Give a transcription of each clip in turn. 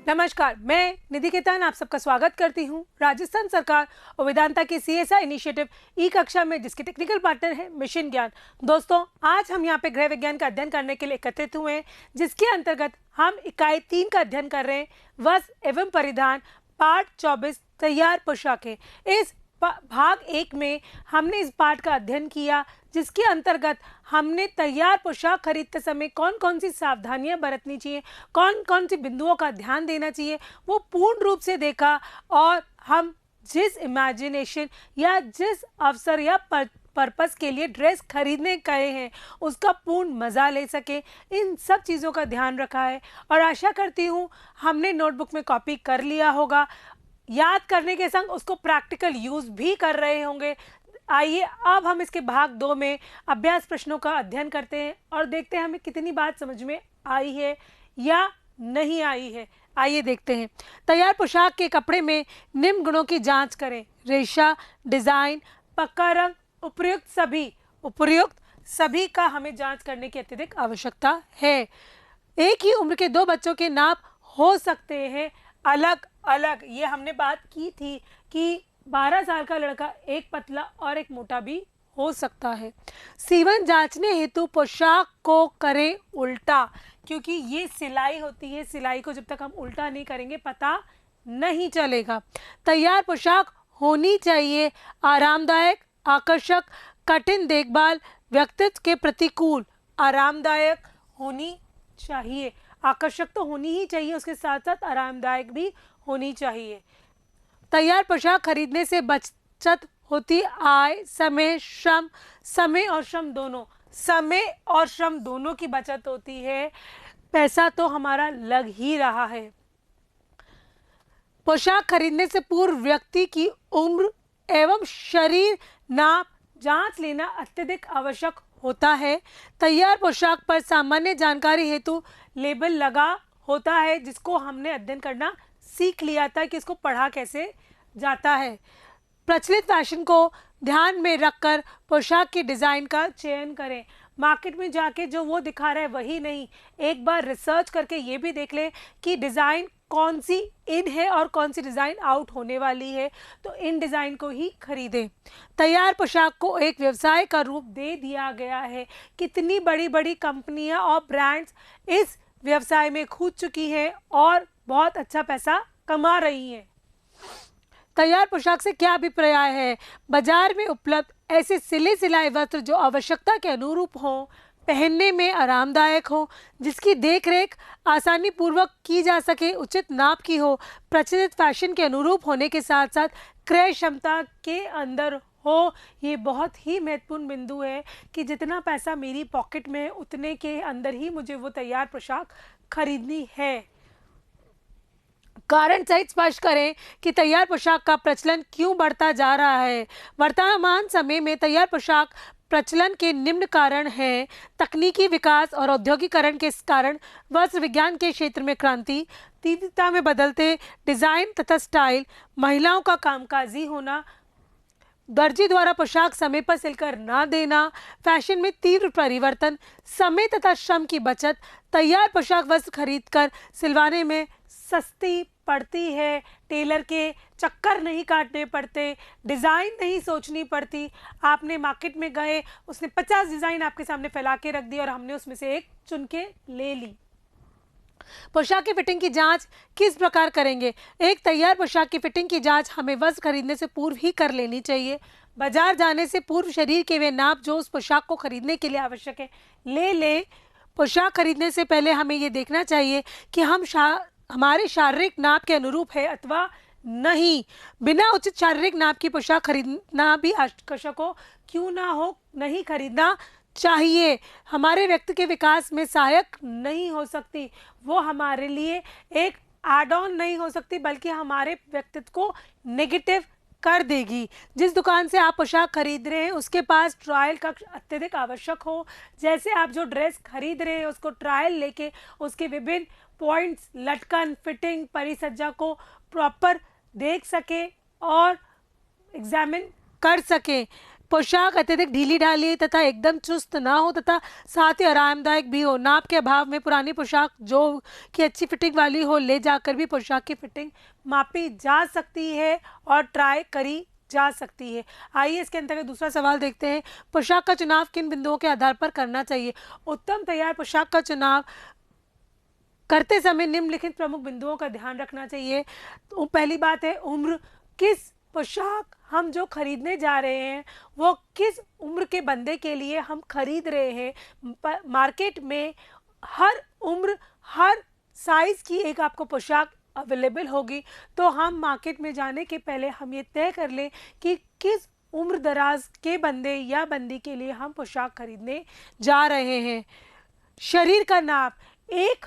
नमस्कार, मैं निधि केतान आप सबका स्वागत करती हूं। राजस्थान सरकार और वेदांता की सीएसआई इनिशिएटिव ई कक्षा में, जिसके टेक्निकल पार्टनर है मिशन ज्ञान। दोस्तों, आज हम यहां पे गृह विज्ञान का अध्ययन करने के लिए एकत्रित हुए हैं, जिसके अंतर्गत हम इकाई 3 का अध्ययन कर रहे हैं, वस्त्र एवं परिधान, पाठ 24, तैयार पोशाकें। इस भाग 1 में हमने इस पाठ का अध्ययन किया, जिसके अंतर्गत हमने तैयार पोशाक खरीदते समय कौन कौन सी सावधानियां बरतनी चाहिए, कौन कौन सी बिंदुओं का ध्यान देना चाहिए, वो पूर्ण रूप से देखा। और हम जिस इमेजिनेशन या जिस अवसर या पर्पस के लिए ड्रेस खरीदने गए हैं, उसका पूर्ण मज़ा ले सके, इन सब चीज़ों का ध्यान रखा है। और आशा करती हूँ हमने नोटबुक में कॉपी कर लिया होगा, याद करने के संग उसको प्रैक्टिकल यूज़ भी कर रहे होंगे। आइए अब हम इसके भाग 2 में अभ्यास प्रश्नों का अध्ययन करते हैं और देखते हैं हमें कितनी बात समझ में आई है या नहीं आई है। आइए देखते हैं। तैयार पोशाक के कपड़े में निम्न गुणों की जांच करें: रेशा, डिज़ाइन, पक्का रंग, उपर्युक्त सभी का हमें जांच करने की अत्यधिक आवश्यकता है। एक ही उम्र के दो बच्चों के नाप हो सकते हैं अलग अलग। ये हमने बात की थी कि 12 साल का लड़का एक पतला और एक मोटा भी हो सकता है। सीवन जांचने हेतु पोशाक को करें उल्टा, क्योंकि ये सिलाई होती है, सिलाई को जब तक हम उल्टा नहीं करेंगे पता नहीं चलेगा। तैयार पोशाक होनी चाहिए आरामदायक, आकर्षक, कठिन देखभाल, व्यक्तित्व के प्रतिकूल। आरामदायक होनी चाहिए, आकर्षक तो होनी ही चाहिए, उसके साथ साथ आरामदायक भी होनी चाहिए। तैयार पोशाक खरीदने से बचत होती आय, समय और श्रम दोनों की बचत होती है। पैसा तो हमारा लग ही रहा है। पोशाक खरीदने से पूर्व व्यक्ति की उम्र एवं शरीर नाप जांच लेना अत्यधिक आवश्यक होता है। तैयार पोशाक पर सामान्य जानकारी हेतु लेबल लगा होता है, जिसको हमने अध्ययन करना सीख लिया था कि इसको पढ़ा कैसे जाता है। प्रचलित फैशन को ध्यान में रखकर पोशाक की डिज़ाइन का चयन करें। मार्केट में जाके जो वो दिखा रहा है वही नहीं, एक बार रिसर्च करके ये भी देख लें कि डिज़ाइन कौन सी इन है और कौन सी डिज़ाइन आउट होने वाली है, तो इन डिज़ाइन को ही खरीदें। तैयार पोशाक को एक व्यवसाय का रूप दे दिया गया है। कितनी बड़ी बड़ी कंपनियां और ब्रांड्स इस व्यवसाय में कूद चुकी हैं और बहुत अच्छा पैसा कमा रही हैं। तैयार पोशाक से क्या अभिप्राय है? बाजार में उपलब्ध ऐसे सिले सिलाए वस्त्र जो आवश्यकता के अनुरूप हों, पहनने में आरामदायक हो, जिसकी देखरेख आसानी पूर्वक की जा सके, उचित नाप की हो, प्रचलित फैशन के अनुरूप होने के साथ साथ क्रय क्षमता के अंदर हो। ये बहुत ही महत्वपूर्ण बिंदु है कि जितना पैसा मेरी पॉकेट में है उतने के अंदर ही मुझे वो तैयार पोशाक खरीदनी है। कारण सहित स्पष्ट करें कि तैयार पोशाक का प्रचलन क्यों बढ़ता जा रहा है। वर्तमान समय में तैयार पोशाक प्रचलन के निम्न कारण हैं: तकनीकी विकास और औद्योगिकरण के कारण वस्त्र विज्ञान के क्षेत्र में क्रांति, तीव्रता में बदलते डिजाइन तथा स्टाइल, महिलाओं का कामकाजी होना, दर्जी द्वारा पोशाक समय पर सिलकर ना देना, फैशन में तीव्र परिवर्तन, समय तथा श्रम की बचत। तैयार पोशाक वस्त्र खरीदकर सिलवाने में सस्ती पड़ती है, टेलर के चक्कर नहीं काटने पड़ते, डिज़ाइन नहीं सोचनी पड़ती। आपने मार्केट में गए, उसने 50 डिज़ाइन आपके सामने फैला के रख दी और हमने उसमें से एक चुन के ले ली। पोशाक की फिटिंग की जांच किस प्रकार करेंगे? एक तैयार पोशाक की फिटिंग की जांच हमें वस्त्र खरीदने से पूर्व ही कर लेनी चाहिए। बाजार जाने से पूर्व शरीर के वे नाप जो उस पोशाक को खरीदने के लिए आवश्यक है ले लें। पोशाक खरीदने से पहले हमें ये देखना चाहिए कि हमारे शारीरिक नाप के अनुरूप है अथवा नहीं। बिना उचित शारीरिक नाप की पोशाक खरीदना भी आकर्षक हो क्यों ना हो, नहीं खरीदना चाहिए। हमारे व्यक्ति के विकास में सहायक नहीं हो सकती, वो हमारे लिए एक एड ऑन नहीं हो सकती, बल्कि हमारे व्यक्तित्व को नेगेटिव कर देगी। जिस दुकान से आप पोशाक खरीद रहे हैं उसके पास ट्रायल कक्ष अत्यधिक आवश्यक हो। जैसे आप जो ड्रेस खरीद रहे हैं उसको ट्रायल लेके उसके विभिन्न पॉइंट्स, लटकन, फिटिंग, परिसज्जा को प्रॉपर देख सके और एग्जामिन कर सकें। पोशाक अत्यधिक ढीली ढाली तथा एकदम चुस्त ना हो तथा साथ ही आरामदायक भी हो। नाप के अभाव में पुरानी पोशाक जो कि अच्छी फिटिंग वाली हो ले जाकर भी पोशाक की फिटिंग मापी जा सकती है और ट्राई करी जा सकती है। आइए इसके अंतर्गत दूसरा सवाल देखते हैं। पोशाक का चुनाव किन बिंदुओं के आधार पर करना चाहिए? उत्तम तैयार पोशाक का चुनाव करते समय निम्नलिखित प्रमुख बिंदुओं का ध्यान रखना चाहिए। तो पहली बात है उम्र। किस पोशाक हम जो खरीदने जा रहे हैं वो किस उम्र के बंदे के लिए हम खरीद रहे हैं। मार्केट में हर उम्र हर साइज की एक आपको पोशाक अवेलेबल होगी, तो हम मार्केट में जाने के पहले हम ये तय कर लें कि किस उम्र दराज के बंदे या बंदी के लिए हम पोशाक खरीदने जा रहे हैं। शरीर का नाप। एक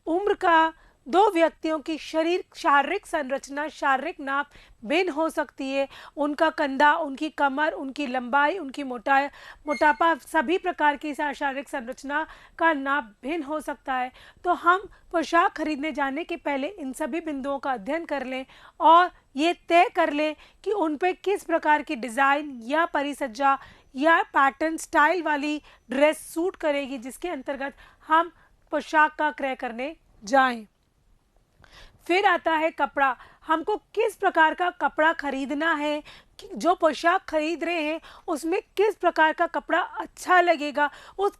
उम्र का दो व्यक्तियों की शारीरिक संरचना, शारीरिक नाप भिन्न हो सकती है। उनका कंधा, उनकी कमर, उनकी लंबाई, उनकी मोटापा, सभी प्रकार की शारीरिक संरचना का नाप भिन्न हो सकता है। तो हम पोशाक खरीदने जाने के पहले इन सभी बिंदुओं का अध्ययन कर लें और ये तय कर लें कि उन पे किस प्रकार की डिज़ाइन या परिसज्जा या पैटर्न स्टाइल वाली ड्रेस सूट करेगी, जिसके अंतर्गत हम पोशाक का क्रय करने जाएं। फिर आता है कपड़ा। हमको किस प्रकार का कपड़ा खरीदना है, जो पोशाक खरीद रहे हैं उसमें किस प्रकार का कपड़ा अच्छा लगेगा, उस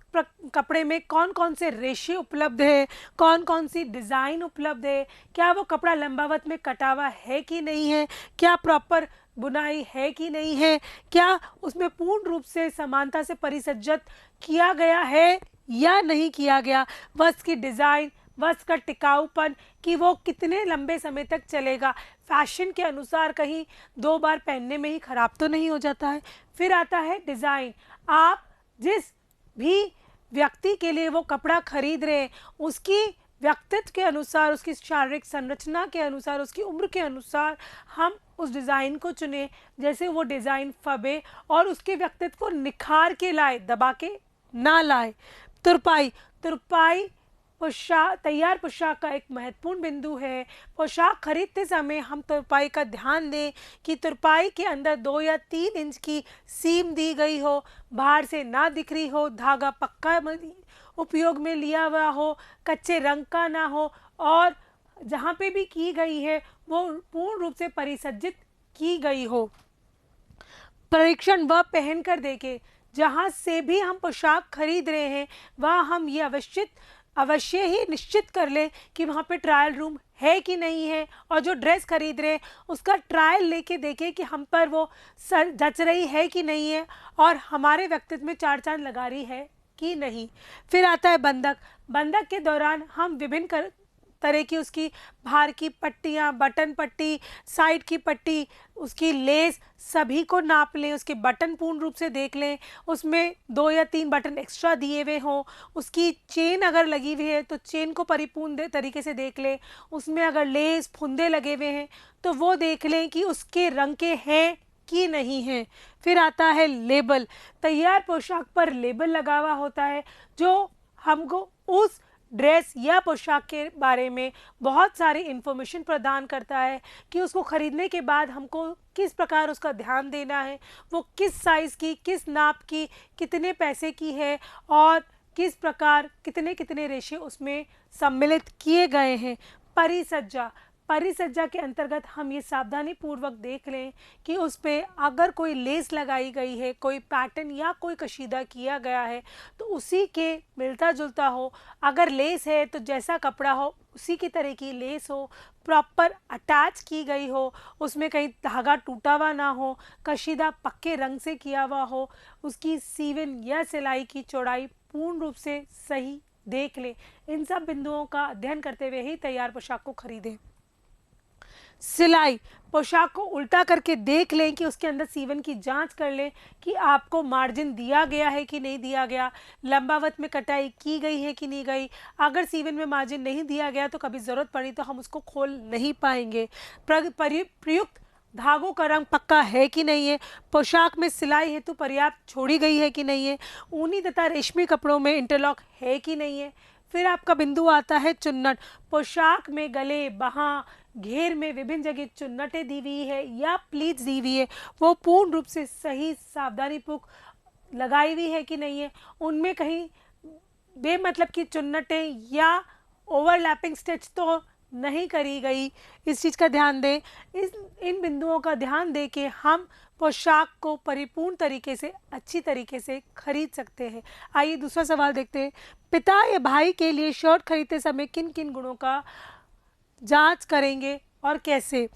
कपड़े में कौन कौन से रेशे उपलब्ध है, कौन कौन सी डिज़ाइन उपलब्ध है, क्या वो कपड़ा लंबावत में कटा हुआ है कि नहीं है, क्या प्रॉपर बुनाई है कि नहीं है, क्या उसमें पूर्ण रूप से समानता से परिसज्जित किया गया है या नहीं किया गया, वस्त्र की डिज़ाइन, वस्त्र का टिकाऊपन कि वो कितने लंबे समय तक चलेगा, फैशन के अनुसार कहीं 2 बार पहनने में ही ख़राब तो नहीं हो जाता है। फिर आता है डिज़ाइन। आप जिस भी व्यक्ति के लिए वो कपड़ा खरीद रहे हैं उसकी व्यक्तित्व के अनुसार, उसकी शारीरिक संरचना के अनुसार, उसकी उम्र के अनुसार हम उस डिज़ाइन को चुने, जैसे वो डिज़ाइन फबे और उसके व्यक्तित्व को निखार के लाए, दबा के ना लाए। तुरपाई। तुरपाई तैयार पोशाक का एक महत्वपूर्ण बिंदु है। पोशाक खरीदते समय हम तुरपाई का ध्यान दें कि तुरपाई के अंदर 2 या 3 इंच की सीम दी गई हो, बाहर से ना दिख रही हो, धागा पक्का उपयोग में लिया हुआ हो, कच्चे रंग का ना हो और जहाँ पे भी की गई है वो पूर्ण रूप से परिसज्जित की गई हो। परीक्षण वह पहन कर देखें। जहाँ से भी हम पोशाक खरीद रहे हैं वहाँ हम ये अवश्य ही निश्चित कर लें कि वहाँ पे ट्रायल रूम है कि नहीं है, और जो ड्रेस खरीद रहे हैं उसका ट्रायल लेके देखें कि हम पर वो जच रही है कि नहीं है और हमारे व्यक्तित्व में 4 चांद लगा रही है कि नहीं। फिर आता है बंधक। बंधक के दौरान हम विभिन्न तरह की उसकी बाहर की पट्टियाँ, बटन पट्टी, साइड की पट्टी, उसकी लेस सभी को नाप लें, उसके बटन पूर्ण रूप से देख लें, उसमें 2 या 3 बटन एक्स्ट्रा दिए हुए हों, उसकी चेन अगर लगी हुई है तो चेन को परिपूर्ण तरीके से देख लें, उसमें अगर लेस फुंदे लगे हुए हैं तो वो देख लें कि उसके रंग के हैं कि नहीं है। फिर आता है लेबल। तैयार पोशाक पर लेबल लगा हुआ होता है जो हमको उस ड्रेस या पोशाक के बारे में बहुत सारी इन्फॉर्मेशन प्रदान करता है कि उसको ख़रीदने के बाद हमको किस प्रकार उसका ध्यान देना है, वो किस साइज़ की, किस नाप की, कितने पैसे की है और किस प्रकार कितने कितने रेशे उसमें सम्मिलित किए गए हैं। परिसज्जा। परिसज्जा के अंतर्गत हम ये सावधानी पूर्वक देख लें कि उस पर अगर कोई लेस लगाई गई है, कोई पैटर्न या कोई कशीदा किया गया है तो उसी के मिलता जुलता हो। अगर लेस है तो जैसा कपड़ा हो उसी की तरह की लेस हो, प्रॉपर अटैच की गई हो, उसमें कहीं धागा टूटा हुआ ना हो, कशीदा पक्के रंग से किया हुआ हो, उसकी सीवन या सिलाई की चौड़ाई पूर्ण रूप से सही देख लें। इन सब बिंदुओं का अध्ययन करते हुए ही तैयार पोशाक को खरीदें। सिलाई। पोशाक को उल्टा करके देख लें कि उसके अंदर सीवन की जांच कर लें कि आपको मार्जिन दिया गया है कि नहीं दिया गया, लंबावत में कटाई की गई है कि नहीं गई। अगर सीवन में मार्जिन नहीं दिया गया तो कभी ज़रूरत पड़ी तो हम उसको खोल नहीं पाएंगे। प्रयुक्त धागों का रंग पक्का है कि नहीं है, पोशाक में सिलाई हेतु पर्याप्त छोड़ी गई है कि नहीं है, ऊनी तथा रेशमी कपड़ों में इंटरलॉक है कि नहीं है। फिर आपका बिंदु आता है चुन्नट। पोशाक में गले, बाहाँ, घेर में विभिन्न जगह चुन्नटें दी हुई है या प्लीट्स दी हुई है, वो पूर्ण रूप से सही सावधानीपूर्वक लगाई हुई है कि नहीं है, उनमें कहीं बेमतलब की चुन्नटें या ओवरलैपिंग स्टिच तो नहीं करी गई, इस चीज़ का ध्यान दें। इन बिंदुओं का ध्यान दे के हम पोशाक को परिपूर्ण तरीके से, अच्छी तरीके से खरीद सकते हैं। आइए दूसरा सवाल देखते हैं। पिता या भाई के लिए शर्ट खरीदते समय किन किन गुणों का जांच करेंगे और कैसे?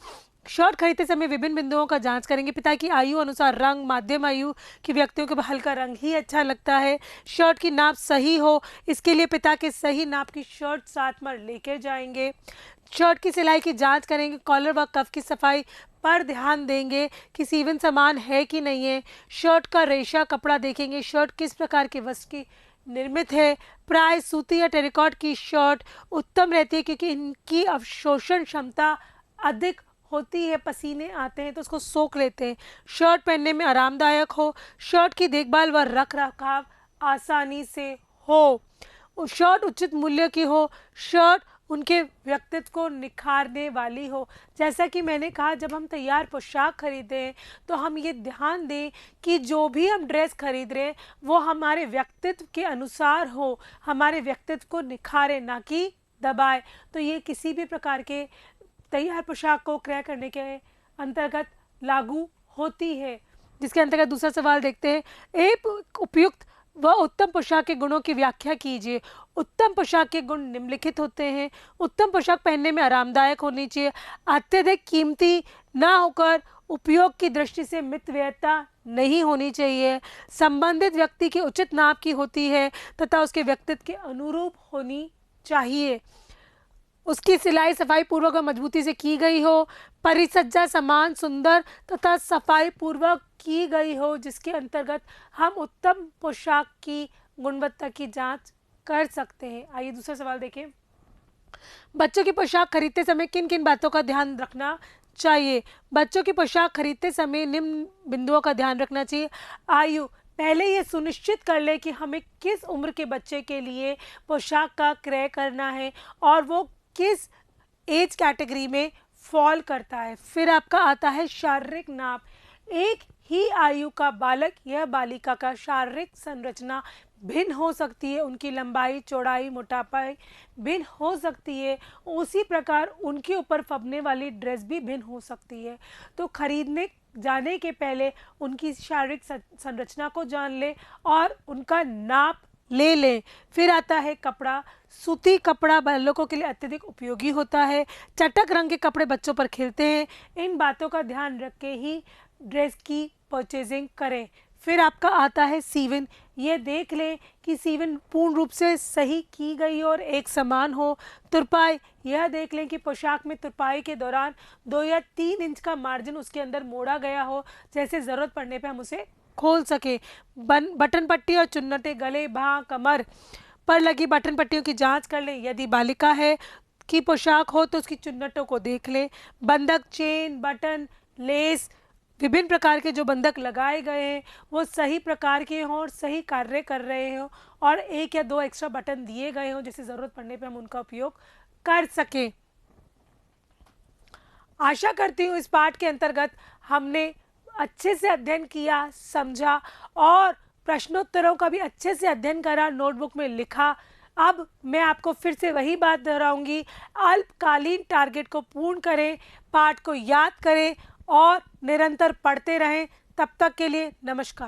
शर्ट खरीदते समय विभिन्न बिंदुओं का जांच करेंगे। पिता की आयु अनुसार रंग, मध्यम आयु के व्यक्तियों को हल्का रंग ही अच्छा लगता है। शर्ट की नाप सही हो, इसके लिए पिता के सही नाप की शर्ट साथ में लेकर जाएंगे। शर्ट की सिलाई की जांच करेंगे। कॉलर व कफ की सफाई पर ध्यान देंगे कि सीवन समान है कि नहीं है। शर्ट का रेशा कपड़ा देखेंगे। शर्ट किस प्रकार के वस्त्र की निर्मित है। प्राय सूती या टेरिकॉट की शर्ट उत्तम रहती है क्योंकि इनकी अवशोषण क्षमता अधिक होती है, पसीने आते हैं तो उसको सोख लेते हैं। शर्ट पहनने में आरामदायक हो। शर्ट की देखभाल व रख रखाव आसानी से हो। शर्ट उचित मूल्य की हो। शर्ट उनके व्यक्तित्व को निखारने वाली हो। जैसा कि मैंने कहा, जब हम तैयार पोशाक खरीदें तो हम ये ध्यान दें कि जो भी हम ड्रेस खरीद रहे हैं वो हमारे व्यक्तित्व के अनुसार हो, हमारे व्यक्तित्व को निखारे, ना कि दबाए। तो ये किसी भी प्रकार के तैयार पोशाक को क्रय करने के अंतर्गत लागू होती है। जिसके अंतर्गत दूसरा सवाल देखते हैं। एक उपयुक्त व उत्तम पोशाक के गुणों की व्याख्या कीजिए। उत्तम पोशाक के गुण निम्नलिखित होते हैं। उत्तम पोशाक पहनने में आरामदायक होनी चाहिए, अत्यधिक कीमती ना होकर उपयोग की दृष्टि से मितव्ययता नहीं होनी चाहिए, संबंधित व्यक्ति की उचित नाप की होती है तथा उसके व्यक्तित्व के अनुरूप होनी चाहिए, उसकी सिलाई सफाई पूर्वक और मजबूती से की गई हो, परिसज्जा समान, सुंदर तथा सफाई पूर्वक की गई हो, जिसके अंतर्गत हम उत्तम पोशाक की गुणवत्ता की जांच कर सकते हैं। आइए दूसरा सवाल देखें। बच्चों की पोशाक खरीदते समय किन किन बातों का ध्यान रखना चाहिए? बच्चों की पोशाक खरीदते समय निम्न बिंदुओं का ध्यान रखना चाहिए। आयु, पहले ये सुनिश्चित कर ले कि हमें किस उम्र के बच्चे के लिए पोशाक का क्रय करना है और वो किस एज कैटेगरी में फॉल करता है। फिर आपका आता है शारीरिक नाप। एक ही आयु का बालक या बालिका का शारीरिक संरचना भिन्न हो सकती है, उनकी लंबाई, चौड़ाई, मोटापाई भिन्न हो सकती है, उसी प्रकार उनके ऊपर फबने वाली ड्रेस भी भिन्न हो सकती है। तो खरीदने जाने के पहले उनकी शारीरिक संरचना को जान ले और उनका नाप ले लें। फिर आता है कपड़ा। सूती कपड़ा बालकों के लिए अत्यधिक उपयोगी होता है। चटक रंग के कपड़े बच्चों पर खिलते हैं। इन बातों का ध्यान रख के ही ड्रेस की परचेजिंग करें। फिर आपका आता है सीवन। ये देख लें कि सीवन पूर्ण रूप से सही की गई और एक समान हो। तुरपाई, यह देख लें कि पोशाक में तुरपाई के दौरान 2 या 3 इंच का मार्जिन उसके अंदर मोड़ा गया हो, जैसे ज़रूरत पड़ने पे हम उसे खोल सके। बटन पट्टी और चुन्नटें गले, बाँह, कमर पर लगी बटन पट्टियों की जांच कर लें। यदि बालिका है की पोशाक हो तो उसकी चुन्नटों को देख लें। बंधक, चेन, बटन, लेस, विभिन्न प्रकार के जो बंधक लगाए गए हैं वो सही प्रकार के हों और सही कार्य कर रहे हों और 1 या 2 एक्स्ट्रा बटन दिए गए हों, जैसे ज़रूरत पड़ने पे हम उनका उपयोग कर सकें। आशा करती हूँ इस पाठ के अंतर्गत हमने अच्छे से अध्ययन किया, समझा और प्रश्नोत्तरों का भी अच्छे से अध्ययन करा, नोटबुक में लिखा। अब मैं आपको फिर से वही बात दोहराऊंगी, अल्पकालीन टारगेट को पूर्ण करें, पाठ को याद करें और निरंतर पढ़ते रहें। तब तक के लिए नमस्कार।